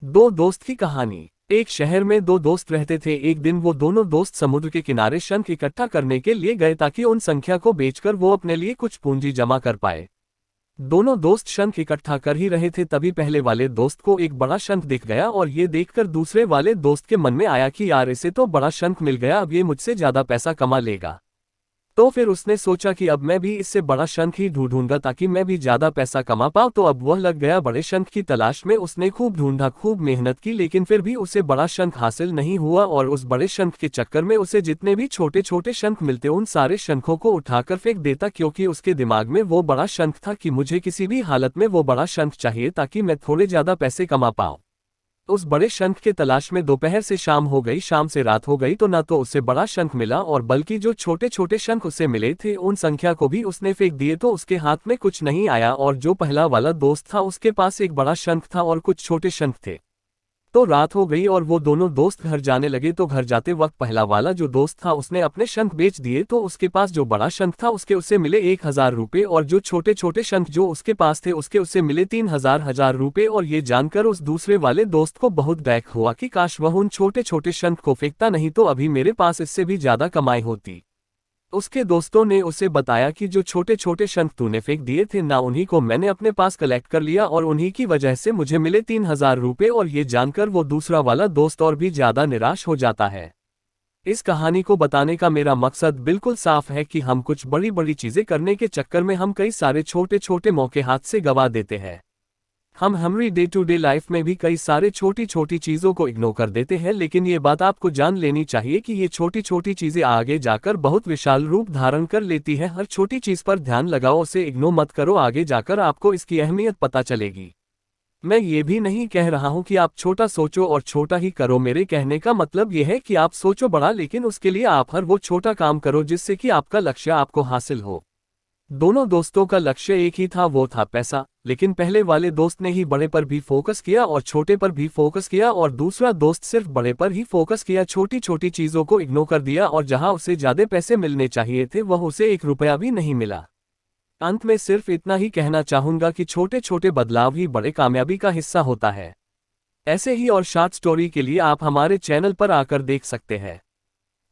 दो दोस्त की कहानी। एक शहर में दो दोस्त रहते थे। एक दिन वो दोनों दोस्त समुद्र के किनारे शंख इकट्ठा करने के लिए गए ताकि उन संख्या को बेचकर वो अपने लिए कुछ पूंजी जमा कर पाए। दोनों दोस्त शंख इकट्ठा कर ही रहे थे, तभी पहले वाले दोस्त को एक बड़ा शंख दिख गया और ये देखकर दूसरे वाले दोस्त के मन में आया कि यार, इसे तो बड़ा शंख मिल गया, अब ये मुझसे ज्यादा पैसा कमा लेगा। तो फिर उसने सोचा कि अब मैं भी इससे बड़ा शंख ही ढूंढूंगा ताकि मैं भी ज्यादा पैसा कमा पाऊं। तो अब वह लग गया बड़े शंख की तलाश में। उसने खूब ढूंढा, खूब मेहनत की, लेकिन फिर भी उसे बड़ा शंख हासिल नहीं हुआ। और उस बड़े शंख के चक्कर में उसे जितने भी छोटे छोटे शंख मिलते उन सारे शंखों को उठाकर फेंक देता, क्योंकि उसके दिमाग में वो बड़ा शंख था कि मुझे किसी भी हालत में वो बड़ा शंख चाहिए ताकि मैं थोड़े ज्यादा पैसे कमा पाऊं। उस बड़े शंख के तलाश में दोपहर से शाम हो गई, शाम से रात हो गई, तो ना तो उसे बड़ा शंख मिला और बल्कि जो छोटे छोटे शंख उसे मिले थे उन संख्या को भी उसने फेंक दिए। तो उसके हाथ में कुछ नहीं आया और जो पहला वाला दोस्त था उसके पास एक बड़ा शंख था और कुछ छोटे शंख थे। तो रात हो गई और वो दोनों दोस्त घर जाने लगे। तो घर जाते वक्त पहला वाला जो दोस्त था उसने अपने शंख बेच दिए। तो उसके पास जो बड़ा शंख था उसके उसे मिले 1,000 रुपये और जो छोटे छोटे शंख जो उसके पास थे उसके उसे मिले 3,000 रुपये। और ये जानकर उस दूसरे वाले दोस्त को बहुत बैक हुआ कि काश वह उन छोटे छोटे शंख को फेंकता, नहीं तो अभी मेरे पास इससे भी ज्यादा कमाई होती। उसके दोस्तों ने उसे बताया कि जो छोटे छोटे शंख तूने फेंक दिए थे ना, उन्हीं को मैंने अपने पास कलेक्ट कर लिया और उन्हीं की वजह से मुझे मिले 3,000 रुपये। और ये जानकर वो दूसरा वाला दोस्त और भी ज्यादा निराश हो जाता है। इस कहानी को बताने का मेरा मकसद बिल्कुल साफ है कि हम कुछ बड़ी बड़ी चीजें करने के चक्कर में हम कई सारे छोटे छोटे मौके हाथ से गंवा देते हैं। हम हमारी डे टू डे लाइफ में भी कई सारे छोटी छोटी चीज़ों को इग्नोर कर देते हैं, लेकिन ये बात आपको जान लेनी चाहिए कि ये छोटी छोटी चीज़ें आगे जाकर बहुत विशाल रूप धारण कर लेती है। हर छोटी चीज़ पर ध्यान लगाओ, उसे इग्नोर मत करो, आगे जाकर आपको इसकी अहमियत पता चलेगी। मैं ये भी नहीं कह रहा हूँ कि आप छोटा सोचो और छोटा ही करो। मेरे कहने का मतलब यह है कि आप सोचो बड़ा, लेकिन उसके लिए आप हर वो छोटा काम करो जिससे कि आपका लक्ष्य आपको हासिल हो। दोनों दोस्तों का लक्ष्य एक ही था, वो था पैसा। लेकिन पहले वाले दोस्त ने ही बड़े पर भी फोकस किया और छोटे पर भी फोकस किया, और दूसरा दोस्त सिर्फ बड़े पर ही फोकस किया, छोटी छोटी चीजों को इग्नोर कर दिया। और जहां उसे ज्यादा पैसे मिलने चाहिए थे वह उसे 1 रुपया भी नहीं मिला। अंत में सिर्फ इतना ही कहना चाहूंगा कि छोटे छोटे बदलाव ही बड़े कामयाबी का हिस्सा होता है। ऐसे ही और शॉर्ट स्टोरी के लिए आप हमारे चैनल पर आकर देख सकते हैं।